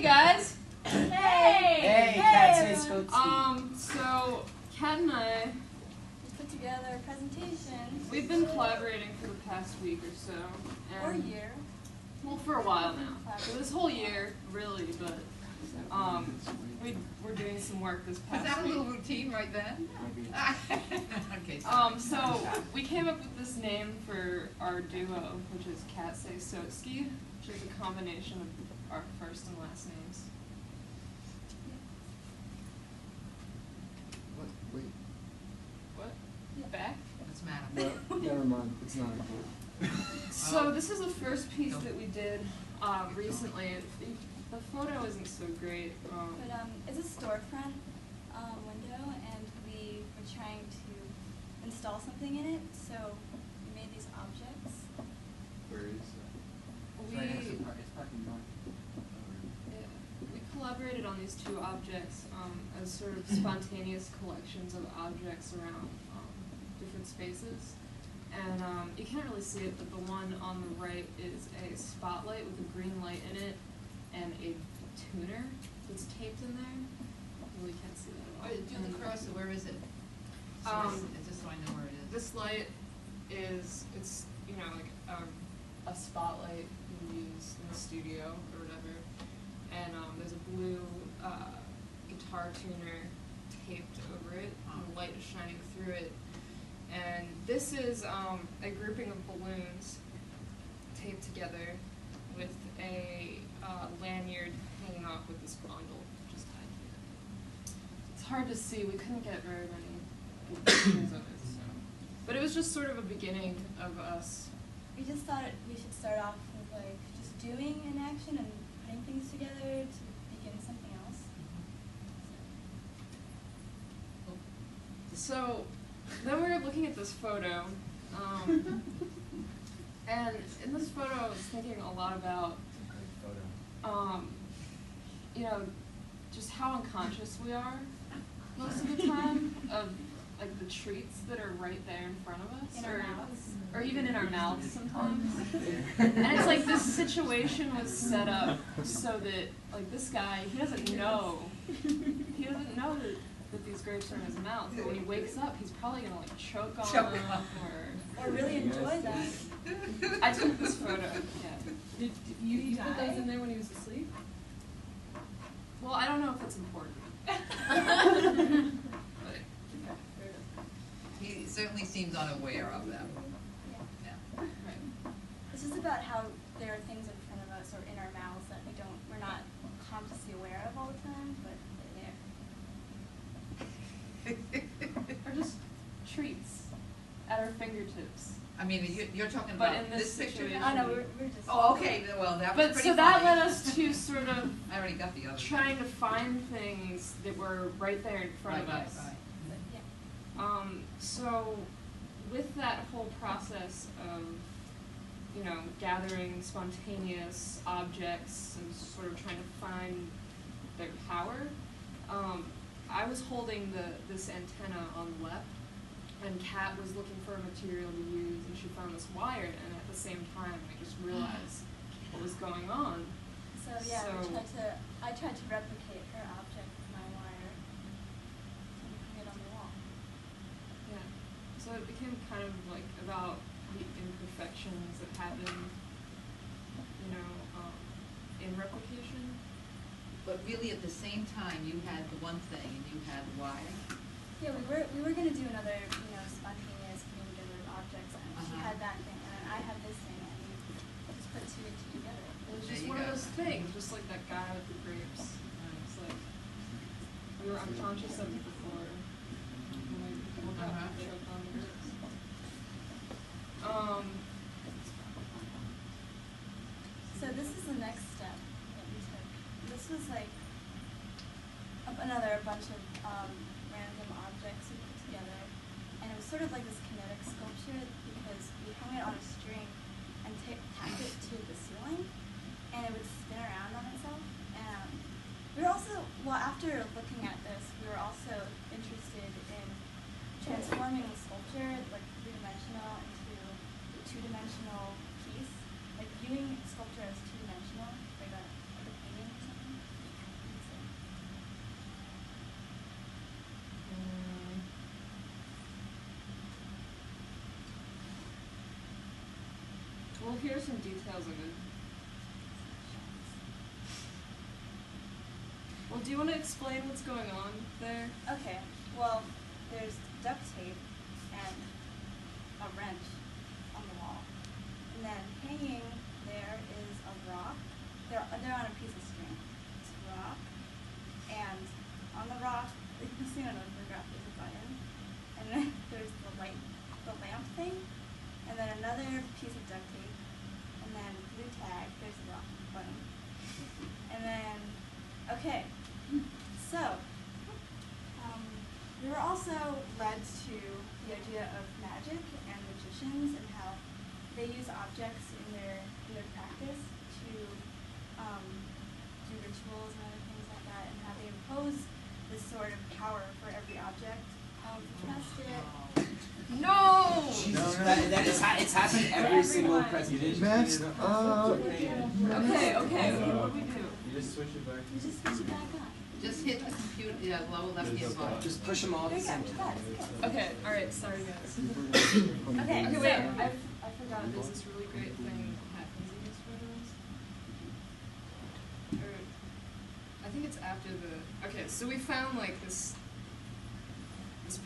Hey guys! Hey, Katsay Sotski. So Kat and I Put together a presentation. we've been collaborating for the past week or so. Or a And, year. well, for a while now. So this whole year, really, but we're doing some work this past Was that a week. little routine right then? Okay. So we came up with this name for our duo, which is Katsay Sotski, which is a combination of our first and last names. Wait, What? Yeah. Back? What's the matter? well, never mind. It's not important. So this is the first piece that we did recently. The photo isn't so great. But it's a storefront window, and we were trying to install something in it, so we made these objects. Where is We collaborated on these two objects as sort of spontaneous collections of objects around different spaces. And you can't really see it, but the one on the right is a spotlight with a green light in it and a tuner that's taped in there. You really can't see that at all. Do the cursor, where is it? Just so I know where it is. This light is, it's, you know, like a spotlight you use in the studio or whatever. And there's a blue guitar tuner taped over it, and the light is shining through it. And this is a grouping of balloons taped together with a lanyard hanging off with this bundle just tied here. It's hard to see. We couldn't get very many good pictures of it. So. But it was just sort of a beginning of us. We just thought we should start off with like just doing an action and putting things together to begin something else. So then we were looking at this photo, and in this photo I was thinking a lot about, you know, just how unconscious we are most of the time of like the treats that are right there in front of us, In our mouths. or even in our mouths sometimes. And it's like this situation was set up so that like this guy, he doesn't know that these grapes are in his mouth, but when he wakes up, he's probably gonna like choke on them Or really enjoy that. I took this photo. Yeah. Did you put those in there when he was asleep? Well, I don't know if it's important. But, He certainly seems unaware of them. Yeah. right. It's just about how there are things in front of us or in our mouths that we're not consciously aware of all the time, but they're there. Or just treats at our fingertips. I mean, you're talking But about in this picture situation- now? Oh no, we're just. Oh, okay, well, that was But pretty so that funny. led us to sort of I already got the other. trying to find things that were right there in front of us. Right. Yeah. So with that whole process of, you know, gathering spontaneous objects and sort of trying to find their power, I was holding this antenna on the left, and Kat was looking for a material to use, and she found this wire, and at the same time I just realized what was going on. So yeah, So- I tried to replicate her object with my wire and hang it on the wall. Yeah. So it became kind of like about the imperfections that happen, you know, in replication. But really, at the same time, you had the one thing and you had the wire. Yeah, we were gonna do another, you know, spontaneous putting together of objects, and she had that thing, and then I had this thing, and we just put two and two together. It was There just you one of go. those things, just like that guy with the grapes. It's like we were unconscious of it before when we woke up and choked on the grapes. So this is the next step that we took. This was like another bunch of random objects we put together, and it was sort of like this kinetic sculpture because we hung it on a string and tacked it to the ceiling, and it would spin around on itself. And we were also, well, after looking at this, we were also interested in transforming the sculpture, like three-dimensional, into a two-dimensional piece, like viewing sculpture as two-dimensional, like a painting or something. here are some details of it. Well, do you want to explain what's going on there? Okay, well, there's duct tape and a wrench on the wall. And then hanging there is a rock. They're on a piece of string. It's a rock. And on the rock, you can see on the photograph, there's a button. And then there's the lamp thing. And then another piece of duct tape. And then blue tag, there's the rock button. And then, okay. So, we were also led to the idea of magic and magicians and how they use objects in their practice to do rituals and other things like that, and how they impose this sort of power for every object. Test it. No! It's happened every single presentation. Messed up. Okay, what do we do? You just switch it back. You just switch it back on. Just hit the computer, lower left-hand button. Just push them all at There the you same go. time. Okay, alright, sorry guys. Okay, Okay, so, wait, I forgot there's this really great thing that happens in these photos. Or, I think it's after the, okay, so we found like this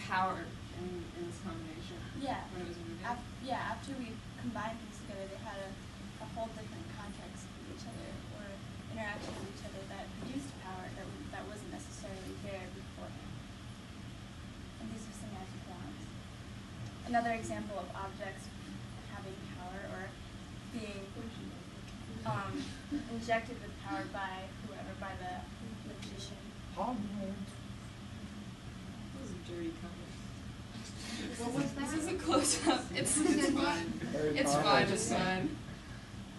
power in this combination. yeah. When it was moving. After we combined things together, they had a whole different context with each other, or interaction with each other that produced power that wasn't necessarily there beforehand. And these are some magic wands. Another example of objects having power or being injected with power by whoever, by the magician. That was a dirty cover. What was that? This is a close-up. It's fine. It's fine, it's fine.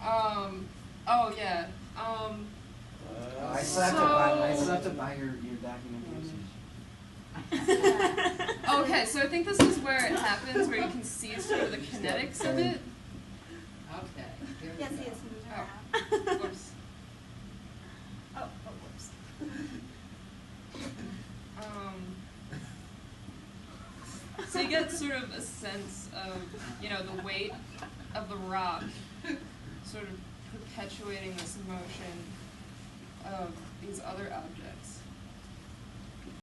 Oh yeah. I still have to buy your documentation. Okay, so I think this is where it happens, where you can see sort of the kinetics of it. Okay. here we Yeah, see, go. it's moving Oh. around. Whoops. Oh, whoops. So you get sort of a sense of, the weight of the rock sort of perpetuating this motion of these other objects.